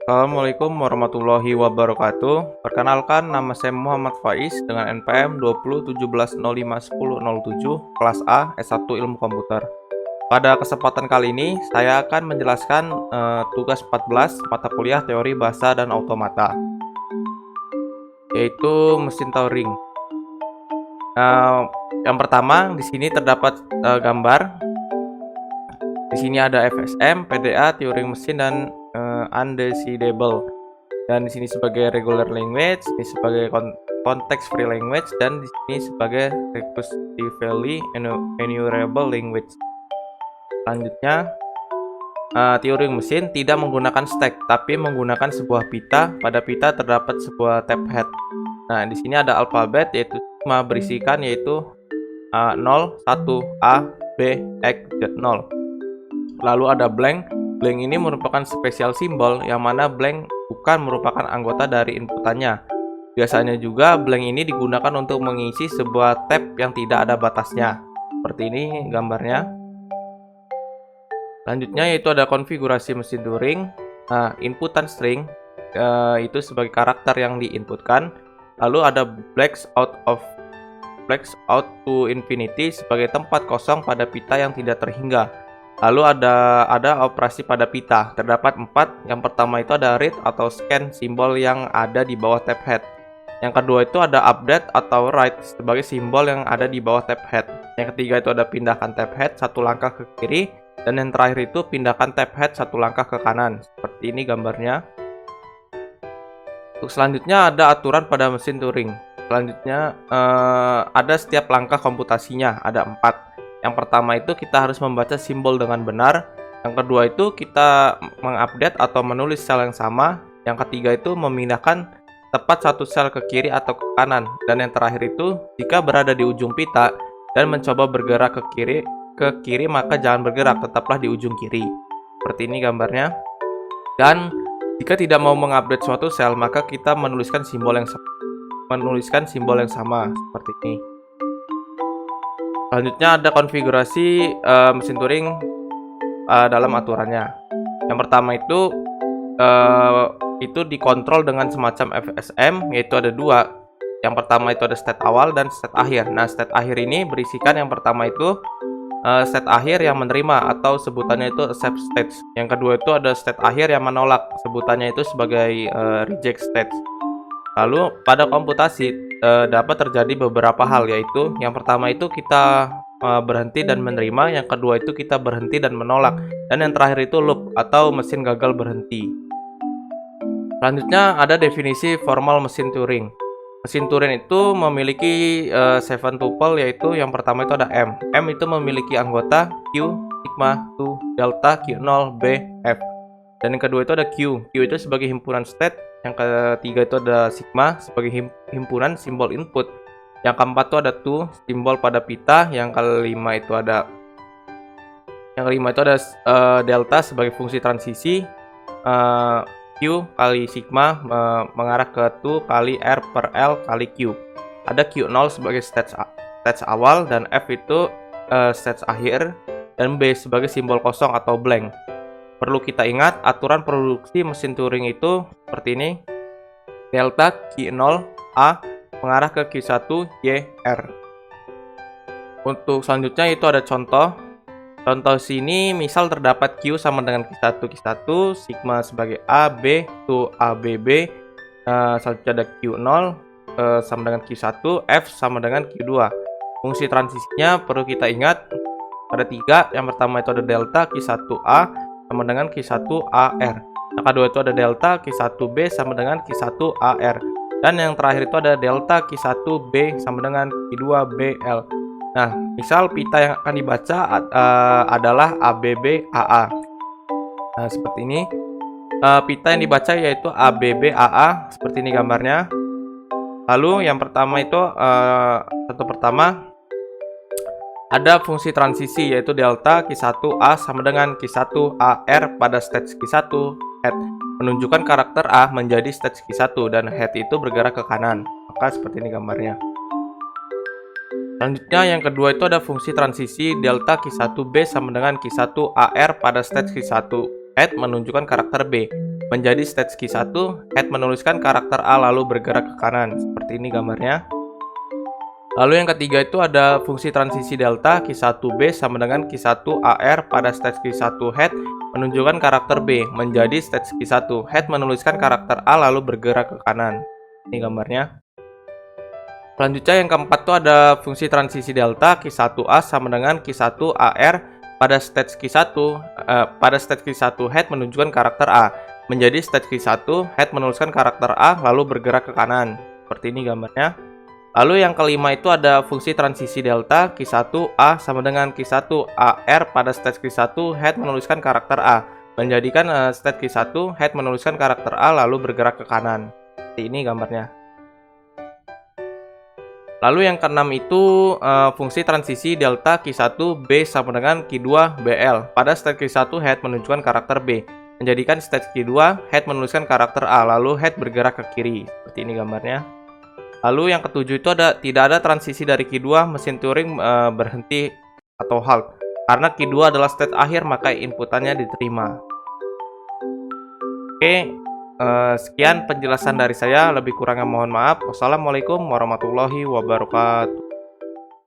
Assalamualaikum warahmatullahi wabarakatuh. Perkenalkan, nama saya Muhammad Faiz dengan NPM 2017051007, kelas A, S1 Ilmu Komputer. Pada kesempatan kali ini, saya akan menjelaskan tugas 14 mata kuliah teori bahasa dan automata, yaitu mesin Turing. Yang pertama, di sini terdapat gambar. Di sini ada FSM, PDA, Turing mesin, dan undecidable. Dan di sini sebagai regular language, ini sebagai context free language, dan di sini sebagai recursively enumerable language. Selanjutnya, Turing mesin tidak menggunakan stack, tapi menggunakan sebuah pita. Pada pita terdapat sebuah tab head. Nah, di sini ada alfabet, yaitu sigma berisikan yaitu 0, 1, A, B, X, Z0. Lalu ada blank. Blank ini merupakan spesial simbol, yang mana blank bukan merupakan anggota dari inputannya. Biasanya juga blank ini digunakan untuk mengisi sebuah tab yang tidak ada batasnya. Seperti ini gambarnya. Selanjutnya yaitu ada konfigurasi mesin Turing. Nah, inputan string itu sebagai karakter yang diinputkan. Lalu ada blacks out to infinity sebagai tempat kosong pada pita yang tidak terhingga. Lalu ada operasi pada pita. Terdapat 4. Yang pertama itu ada read atau scan simbol yang ada di bawah tab head. Yang kedua itu ada update atau write sebagai simbol yang ada di bawah tab head. Yang ketiga itu ada pindahkan tab head satu langkah ke kiri. Dan yang terakhir itu pindahkan tab head satu langkah ke kanan. Seperti ini gambarnya. Untuk selanjutnya ada aturan pada mesin Turing. Selanjutnya ada setiap langkah komputasinya. Ada 4. Yang pertama itu kita harus membaca simbol dengan benar. Yang kedua itu kita mengupdate atau menulis sel yang sama. Yang ketiga itu memindahkan tepat satu sel ke kiri atau ke kanan. Dan yang terakhir itu jika berada di ujung pita dan mencoba bergerak ke kiri maka jangan bergerak, tetaplah di ujung kiri. Seperti ini gambarnya. Dan jika tidak mau mengupdate suatu sel maka kita menuliskan simbol yang sama seperti ini. Selanjutnya ada konfigurasi mesin Turing dalam aturannya. Yang pertama itu dikontrol dengan semacam FSM, yaitu ada 2. Yang pertama itu ada state awal dan state akhir. Nah, state akhir ini berisikan yang pertama itu state akhir yang menerima atau sebutannya itu accept state. Yang kedua itu ada state akhir yang menolak, sebutannya itu sebagai reject state. Lalu pada komputasi dapat terjadi beberapa hal, yaitu yang pertama itu kita berhenti dan menerima, yang kedua itu kita berhenti dan menolak, dan yang terakhir itu loop atau mesin gagal berhenti. Selanjutnya ada definisi formal mesin Turing. Mesin Turing itu memiliki 7 tuple, yaitu yang pertama itu ada M. M itu memiliki anggota Q, sigma, 2, delta, Q0, B, F. Dan yang kedua itu ada Q. Q itu sebagai himpunan state. Yang ketiga itu ada sigma sebagai himpunan simbol input. Yang keempat itu ada 2, simbol pada pita. Yang kelima itu ada delta sebagai fungsi transisi. Q kali sigma mengarah ke 2 kali R per L kali Q. Ada Q0 sebagai stage awal, dan F itu stage akhir, dan B sebagai simbol kosong atau blank. Perlu kita ingat, aturan produksi mesin Turing itu seperti ini. Delta Q0 A mengarah ke Q1 Y R. Untuk selanjutnya itu ada contoh. Contoh sini misal terdapat Q sama dengan Q1 sigma sebagai A, B, to A, B, B. Selanjutnya ada Q0 sama dengan Q1, F sama dengan Q2. Fungsi transisinya perlu kita ingat ada 3. Yang pertama itu ada delta Q1A sama dengan Q1AR. Yang kedua itu ada delta Q1B sama dengan Q1AR. Dan yang terakhir itu ada delta Q1B sama dengan Q2BL. Nah, misal pita yang akan dibaca adalah ABBAA. Nah, seperti ini. Pita yang dibaca yaitu ABBAA, seperti ini gambarnya. Lalu yang pertama itu ada fungsi transisi yaitu delta Q1A sama dengan Q1AR pada stage Q1 head, menunjukkan karakter A menjadi stage Q1 dan head itu bergerak ke kanan. Maka seperti ini gambarnya. Selanjutnya yang kedua itu ada fungsi transisi delta Q1B sama dengan Q1AR pada stage Q1 head menunjukkan karakter B. menjadi stage Q1, head menuliskan karakter A lalu bergerak ke kanan. Seperti ini gambarnya. Lalu yang ketiga itu ada fungsi transisi delta Q1B sama dengan Q1 AR pada stage Q1 head menunjukkan karakter B menjadi stage Q1 head menuliskan karakter A lalu bergerak ke kanan. Ini gambarnya. Selanjutnya yang keempat itu ada fungsi transisi delta Q1A sama dengan Q1 AR pada stage Q1 head menunjukkan karakter A menjadi stage Q1 head menuliskan karakter A lalu bergerak ke kanan. Seperti ini gambarnya. Lalu yang kelima itu ada fungsi transisi delta Q1A sama dengan Q1 AR pada stage Q1 head menuliskan karakter A menjadikan stage Q1 head menuliskan karakter A lalu bergerak ke kanan. Seperti ini gambarnya. Lalu yang keenam itu fungsi transisi delta Q1B sama dengan Q2 BL pada stage Q1 head menunjukkan karakter B menjadikan stage Q2 head menuliskan karakter A lalu head bergerak ke kiri. Seperti ini gambarnya. Lalu yang ketujuh itu tidak ada transisi dari Q2 mesin Turing berhenti atau halt. Karena Q2 adalah state akhir maka inputannya diterima. Oke, sekian penjelasan dari saya. Lebih kurangnya mohon maaf. Wassalamualaikum warahmatullahi wabarakatuh.